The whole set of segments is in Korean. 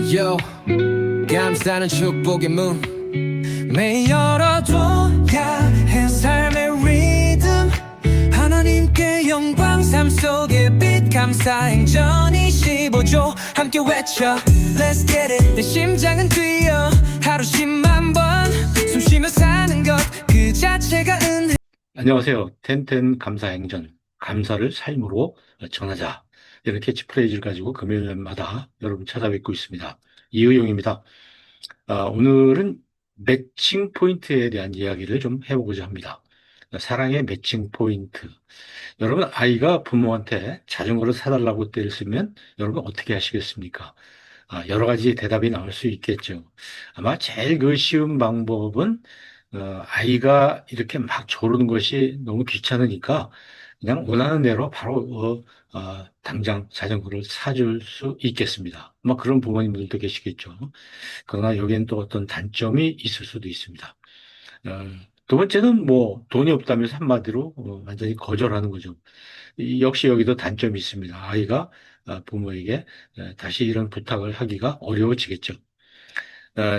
Yo, 감사는 축복의 문 매일 열어둬야 해 삶의 리듬 하나님께 영광 삶 속의 빛 감사 행전이 15조 함께 외쳐 Let's get it 내 심장은 뛰어 하루 10만 번 숨 쉬며 사는 것 그 자체가 은혜. 안녕하세요. 텐텐 감사행전, 감사를 삶으로 전하자. 이런 캐치프레이즈를 가지고 금요일마다 여러분 찾아뵙고 있습니다. 이의용입니다. 오늘은 매칭 포인트에 대한 이야기를 좀 해보고자 합니다. 사랑의 매칭 포인트. 여러분, 아이가 부모한테 자전거를 사달라고 때를 쓰면 여러분 어떻게 하시겠습니까? 여러 가지 대답이 나올 수 있겠죠. 아마 제일 쉬운 방법은 아이가 이렇게 막 조르는 것이 너무 귀찮으니까 그냥 원하는 대로 바로 당장 자전거를 사줄 수 있겠습니다. 아마 그런 부모님들도 계시겠죠. 그러나 여기엔 또 어떤 단점이 있을 수도 있습니다. 어, 두 번째는 뭐 돈이 없다면서 한마디로 완전히 거절하는 거죠. 역시 여기도 단점이 있습니다. 아이가 부모에게 다시 이런 부탁을 하기가 어려워지겠죠.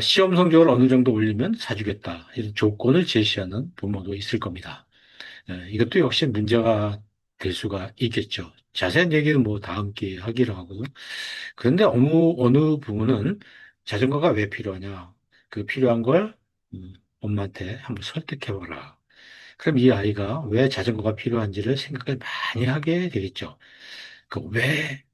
시험 성적을 어느 정도 올리면 사주겠다. 이런 조건을 제시하는 부모도 있을 겁니다. 이것도 역시 문제가 될 수가 있겠죠. 자세한 얘기는 뭐 다음 기회에 하기로 하고. 그런데 어느 부모는 자전거가 왜 필요하냐. 그 필요한 걸 엄마한테 한번 설득해봐라. 그럼 이 아이가 왜 자전거가 필요한지를 생각을 많이 하게 되겠죠. 그 왜,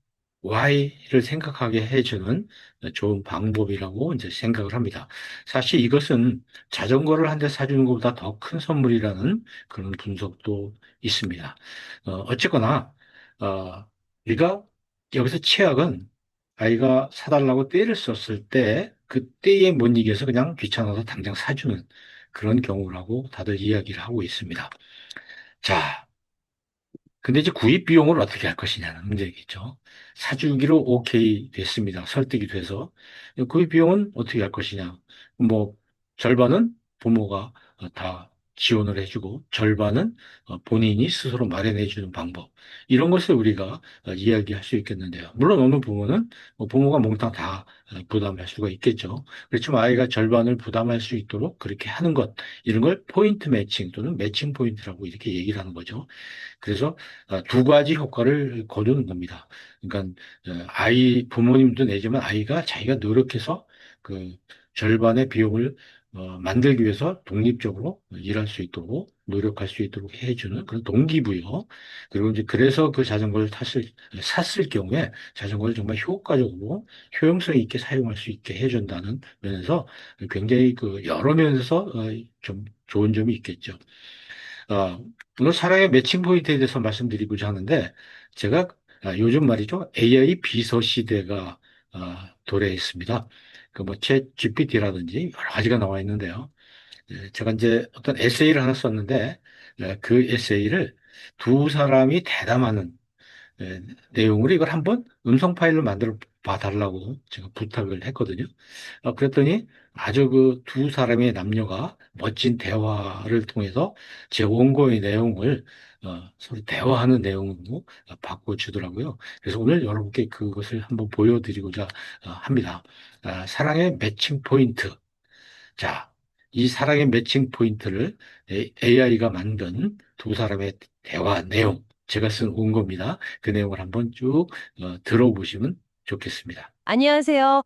why를 생각하게 해주는 좋은 방법이라고 이제 생각을 합니다. 사실 이것은 자전거를 한 대 사주는 것보다 더 큰 선물이라는 그런 분석도 있습니다. 어쨌거나, 우리가 여기서 최악은 아이가 사달라고 떼를 썼을 때 그 떼에 못 이겨서 그냥 귀찮아서 당장 사주는 그런 경우라고 다들 이야기를 하고 있습니다. 자, 근데 이제 구입 비용을 어떻게 할 것이냐는 문제겠죠. 사주기로 오케이 됐습니다. 설득이 돼서. 구입 비용은 어떻게 할 것이냐. 뭐, 절반은 부모가 다 지원을 해주고, 절반은 본인이 스스로 마련해주는 방법. 이런 것을 우리가 이야기할 수 있겠는데요. 물론 어느 부모는 부모가 몽땅 다 부담할 수가 있겠죠. 그렇지만 아이가 절반을 부담할 수 있도록 그렇게 하는 것, 이런 걸 포인트 매칭 또는 매칭 포인트라고 이렇게 얘기를 하는 거죠. 그래서 두 가지 효과를 거두는 겁니다. 그러니까 아이 부모님도 내지만 아이가 자기가 노력해서 그 절반의 비용을 만들기 위해서 독립적으로 일할 수 있도록 노력할 수 있도록 해주는 그런 동기부여. 그리고 이제 그래서 그 자전거를 샀을 경우에 자전거를 정말 효과적으로 효용성 있게 사용할 수 있게 해준다는 면에서 굉장히 여러 면에서 좀 좋은 점이 있겠죠. 오늘 사랑의 매칭 포인트에 대해서 말씀드리고자 하는데, 제가 요즘 말이죠. AI 비서 시대가 도래했습니다. 챗 GPT라든지 여러 가지가 나와 있는데요. 제가 이제 어떤 에세이를 하나 썼는데, 그 에세이를 두 사람이 대담하는 내용으로 이걸 한번 음성 파일로 만들어 봐달라고 제가 부탁을 했거든요. 그랬더니 아주 그 두 사람의 남녀가 멋진 대화를 통해서 제 원고의 내용을 서로 대화하는 내용으로 바꿔주더라고요. 그래서 오늘 여러분께 그것을 한번 보여드리고자 합니다. 사랑의 매칭 포인트. 자, 이 사랑의 매칭 포인트를 AI가 만든 두 사람의 대화 내용, 제가 쓴 원고입니다. 그 내용을 한번 쭉 들어보시면 좋겠습니다. 안녕하세요.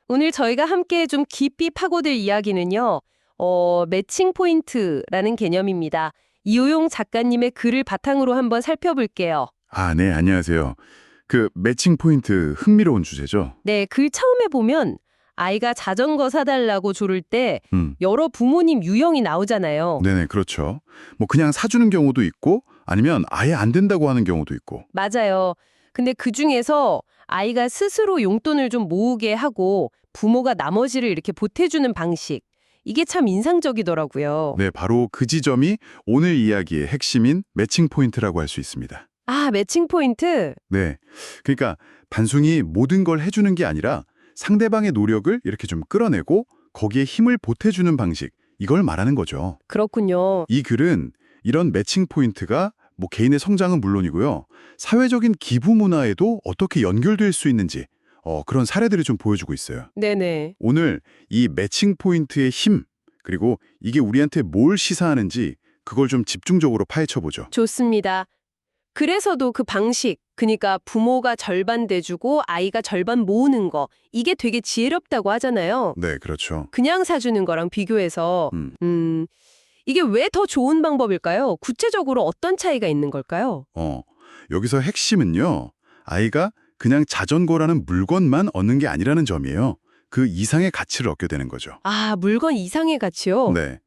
오늘 저희가 함께 좀 깊이 파고들 이야기는요, 매칭 포인트라는 개념입니다. 이호용 작가님의 글을 바탕으로 한번 살펴볼게요. 네, 안녕하세요. 그 매칭 포인트 흥미로운 주제죠? 네, 글 처음에 보면 아이가 자전거 사달라고 조를 때 음, 여러 부모님 유형이 나오잖아요. 네네, 그렇죠. 뭐 그냥 사주는 경우도 있고 아니면 아예 안 된다고 하는 경우도 있고. 맞아요. 근데 그중에서 아이가 스스로 용돈을 좀 모으게 하고 부모가 나머지를 이렇게 보태주는 방식. 이게 참 인상적이더라고요. 네, 바로 그 지점이 오늘 이야기의 핵심인 매칭 포인트라고 할 수 있습니다. 매칭 포인트? 네, 그러니까 단순히 모든 걸 해주는 게 아니라 상대방의 노력을 이렇게 좀 끌어내고 거기에 힘을 보태주는 방식, 이걸 말하는 거죠. 그렇군요. 이 글은 이런 매칭 포인트가 뭐 개인의 성장은 물론이고요. 사회적인 기부 문화에도 어떻게 연결될 수 있는지 그런 사례들이 좀 보여주고 있어요. 네네. 오늘 이 매칭 포인트의 힘, 그리고 이게 우리한테 뭘 시사하는지 그걸 좀 집중적으로 파헤쳐보죠. 좋습니다. 그래서도 그 방식, 그러니까 부모가 절반 대주고 아이가 절반 모으는 거, 이게 되게 지혜롭다고 하잖아요. 네, 그렇죠. 그냥 사주는 거랑 비교해서 이게 왜 더 좋은 방법일까요? 구체적으로 어떤 차이가 있는 걸까요? 여기서 핵심은요. 아이가 그냥 자전거라는 물건만 얻는 게 아니라는 점이에요. 그 이상의 가치를 얻게 되는 거죠. 아, 물건 이상의 가치요? 네.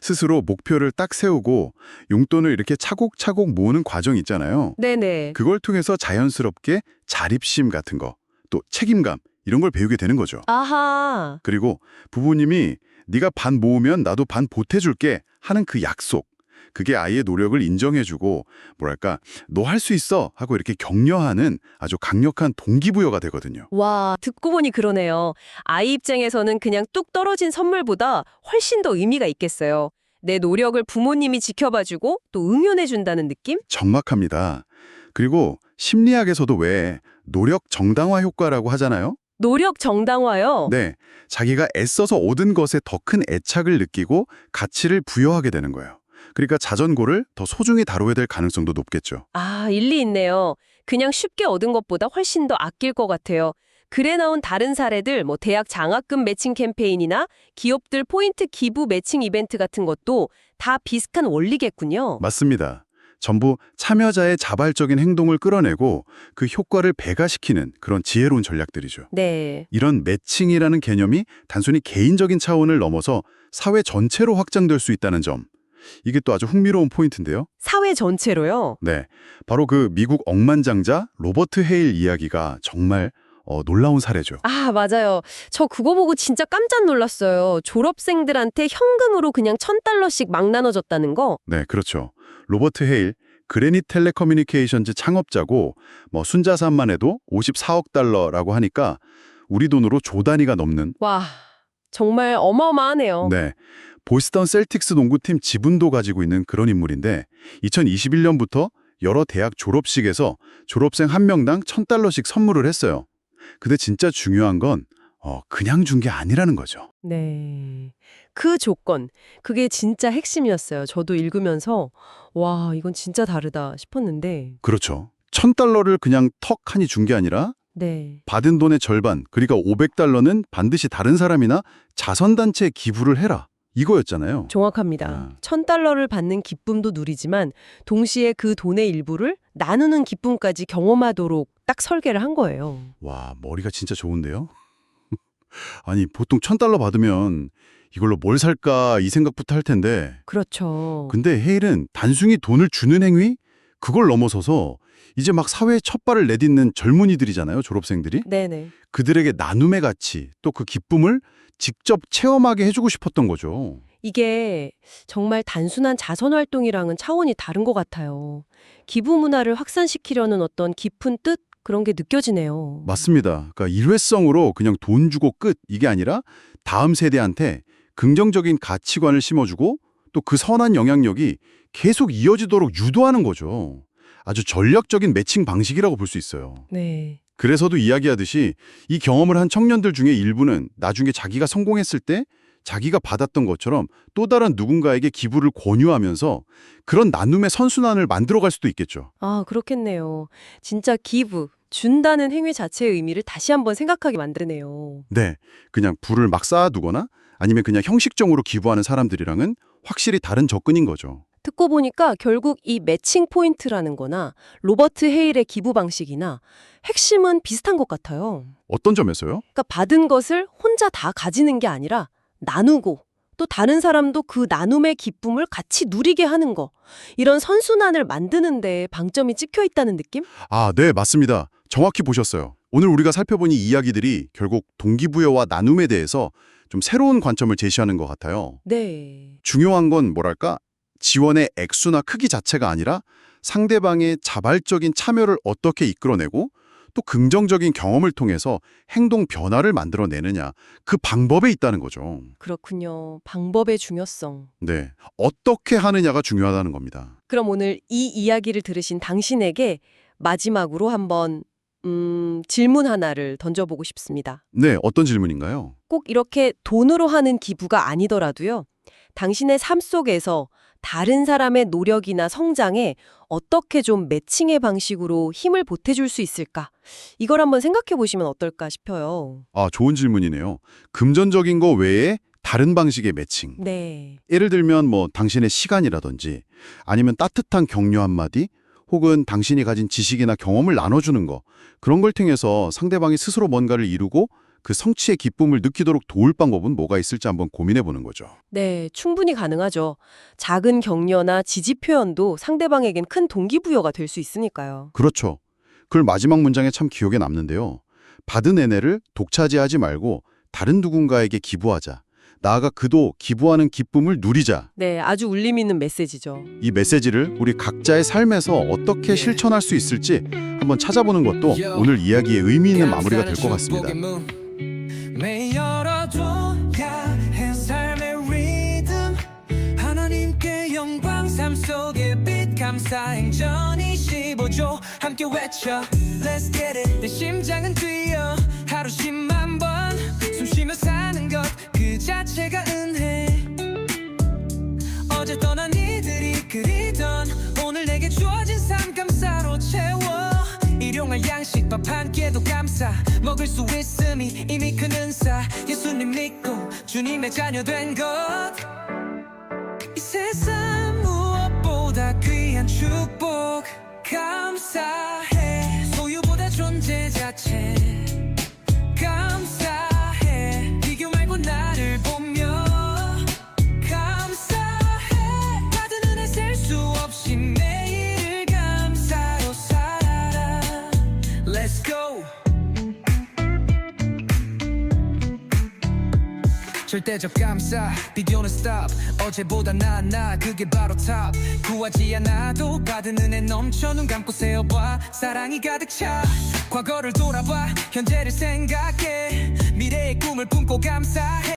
스스로 목표를 딱 세우고 용돈을 이렇게 차곡차곡 모으는 과정 있잖아요. 네네. 그걸 통해서 자연스럽게 자립심 같은 거, 또 책임감 이런 걸 배우게 되는 거죠. 아하. 그리고 부모님이 네가 반 모으면 나도 반 보태줄게 하는 그 약속. 그게 아이의 노력을 인정해주고 뭐랄까 너 할 수 있어 하고 이렇게 격려하는 아주 강력한 동기부여가 되거든요. 와, 듣고 보니 그러네요. 아이 입장에서는 그냥 뚝 떨어진 선물보다 훨씬 더 의미가 있겠어요. 내 노력을 부모님이 지켜봐주고 또 응원해준다는 느낌? 정확합니다. 그리고 심리학에서도 왜 노력 정당화 효과라고 하잖아요. 노력 정당화요? 네, 자기가 애써서 얻은 것에 더 큰 애착을 느끼고 가치를 부여하게 되는 거예요. 그러니까 자전거를 더 소중히 다뤄야 될 가능성도 높겠죠. 아, 일리 있네요. 그냥 쉽게 얻은 것보다 훨씬 더 아낄 것 같아요. 글에 나온 다른 사례들, 대학 장학금 매칭 캠페인이나 기업들 포인트 기부 매칭 이벤트 같은 것도 다 비슷한 원리겠군요. 맞습니다. 전부 참여자의 자발적인 행동을 끌어내고 그 효과를 배가시키는 그런 지혜로운 전략들이죠. 네. 이런 매칭이라는 개념이 단순히 개인적인 차원을 넘어서 사회 전체로 확장될 수 있다는 점. 이게 또 아주 흥미로운 포인트인데요. 사회 전체로요? 네, 바로 그 미국 억만장자 로버트 헤일 이야기가 정말 놀라운 사례죠. 아, 맞아요. 저 그거 보고 진짜 깜짝 놀랐어요. 졸업생들한테 현금으로 그냥 $1,000씩 막 나눠줬다는 거. 네, 그렇죠. 로버트 헤일, 그레닛 텔레커뮤니케이션즈 창업자고 순자산만 해도 54억 달러라고 하니까 우리 돈으로 조 단위가 넘는 와, 정말 어마어마하네요. 네, 보스턴 셀틱스 농구팀 지분도 가지고 있는 그런 인물인데 2021년부터 여러 대학 졸업식에서 졸업생 한 명당 $1,000씩 선물을 했어요. 근데 진짜 중요한 건 그냥 준 게 아니라는 거죠. 네. 그 조건, 그게 진짜 핵심이었어요. 저도 읽으면서 와, 이건 진짜 다르다 싶었는데. 그렇죠. $1,000를 그냥 턱 하니 준 게 아니라 네. 받은 돈의 절반, 그러니까 $500는 반드시 다른 사람이나 자선단체에 기부를 해라. 이거였잖아요. 정확합니다. $1,000를 받는 기쁨도 누리지만 동시에 그 돈의 일부를 나누는 기쁨까지 경험하도록 딱 설계를 한 거예요. 와, 머리가 진짜 좋은데요? 아니, 보통 $1,000 받으면 이걸로 뭘 살까 이 생각부터 할 텐데 그렇죠. 근데 헤일은 단순히 돈을 주는 행위? 그걸 넘어서서 이제 막 사회에 첫 발을 내딛는 젊은이들이잖아요, 졸업생들이. 네네. 그들에게 나눔의 가치, 또 그 기쁨을 직접 체험하게 해주고 싶었던 거죠. 이게 정말 단순한 자선활동이랑은 차원이 다른 것 같아요. 기부 문화를 확산시키려는 어떤 깊은 뜻? 그런 게 느껴지네요. 맞습니다. 그러니까 일회성으로 그냥 돈 주고 끝 이게 아니라 다음 세대한테 긍정적인 가치관을 심어주고 또 그 선한 영향력이 계속 이어지도록 유도하는 거죠. 아주 전략적인 매칭 방식이라고 볼 수 있어요. 네. 그래서도 이야기하듯이 이 경험을 한 청년들 중에 일부는 나중에 자기가 성공했을 때 자기가 받았던 것처럼 또 다른 누군가에게 기부를 권유하면서 그런 나눔의 선순환을 만들어갈 수도 있겠죠. 아, 그렇겠네요. 진짜 기부, 준다는 행위 자체의 의미를 다시 한번 생각하게 만드네요. 네, 그냥 불을 막 쌓아두거나 아니면 그냥 형식적으로 기부하는 사람들이랑은 확실히 다른 접근인 거죠. 듣고 보니까 결국 이 매칭 포인트라는 거나 로버트 헤일의 기부 방식이나 핵심은 비슷한 것 같아요. 어떤 점에서요? 그러니까 받은 것을 혼자 다 가지는 게 아니라 나누고 또 다른 사람도 그 나눔의 기쁨을 같이 누리게 하는 거. 이런 선순환을 만드는 데 방점이 찍혀 있다는 느낌? 아, 네, 맞습니다. 정확히 보셨어요. 오늘 우리가 살펴본 이 이야기들이 결국 동기부여와 나눔에 대해서 좀 새로운 관점을 제시하는 것 같아요. 네. 중요한 건 뭐랄까? 지원의 액수나 크기 자체가 아니라 상대방의 자발적인 참여를 어떻게 이끌어내고 또 긍정적인 경험을 통해서 행동 변화를 만들어내느냐 그 방법에 있다는 거죠. 그렇군요. 방법의 중요성. 네, 어떻게 하느냐가 중요하다는 겁니다. 그럼 오늘 이 이야기를 들으신 당신에게 마지막으로 한번 질문 하나를 던져보고 싶습니다. 네, 어떤 질문인가요? 꼭 이렇게 돈으로 하는 기부가 아니더라도요. 당신의 삶 속에서 다른 사람의 노력이나 성장에 어떻게 좀 매칭의 방식으로 힘을 보태줄 수 있을까? 이걸 한번 생각해 보시면 어떨까 싶어요. 아, 좋은 질문이네요. 금전적인 거 외에 다른 방식의 매칭. 네. 예를 들면 뭐 당신의 시간이라든지 아니면 따뜻한 격려 한마디 혹은 당신이 가진 지식이나 경험을 나눠주는 거 그런 걸 통해서 상대방이 스스로 뭔가를 이루고 그 성취의 기쁨을 느끼도록 도울 방법은 뭐가 있을지 한번 고민해 보는 거죠. 네, 충분히 가능하죠. 작은 격려나 지지 표현도 상대방에겐 큰 동기부여가 될 수 있으니까요. 그렇죠. 그 마지막 문장에 참 기억에 남는데요. 받은 애내를 독차지하지 말고 다른 누군가에게 기부하자. 나아가 그도 기부하는 기쁨을 누리자. 네, 아주 울림 있는 메시지죠. 이 메시지를 우리 각자의 삶에서 어떻게 실천할 수 있을지 한번 찾아보는 것도 오늘 이야기의 의미 있는 마무리가 될 것 같습니다. 매일 열어둬야 해 삶의 리듬 하나님께 영광 삶 속에 빛 감사 행전 25조 함께 외쳐 Let's get it 내 심장은 뛰어 하루 10만 번 숨 쉬며 사는 것 그 자체가 은혜 어제 떠난 이들이 그리던 오늘 내게 주어진 삶 감사로 채워 일용할 양식 밥 한 끼도 감사 먹을 수 있음이 이미 큰 은사 예수님 믿고 주님의 자녀 된 것 이 세상 무엇보다 귀한 축복 감사해 소유보다 존재 자체 감사해 비교 말고 나를 보며 감사해 받은 은혜 셀 수 없이 매일을 감사로 살아라 Let's go 절대적 감사 비교는 stop 어제보다 나은 나 그게 바로 top 구하지 않아도 받은 은혜 넘쳐 눈 감고 세어봐 사랑이 가득 차 과거를 돌아봐 현재를 생각해 미래의 꿈을 품고 감사해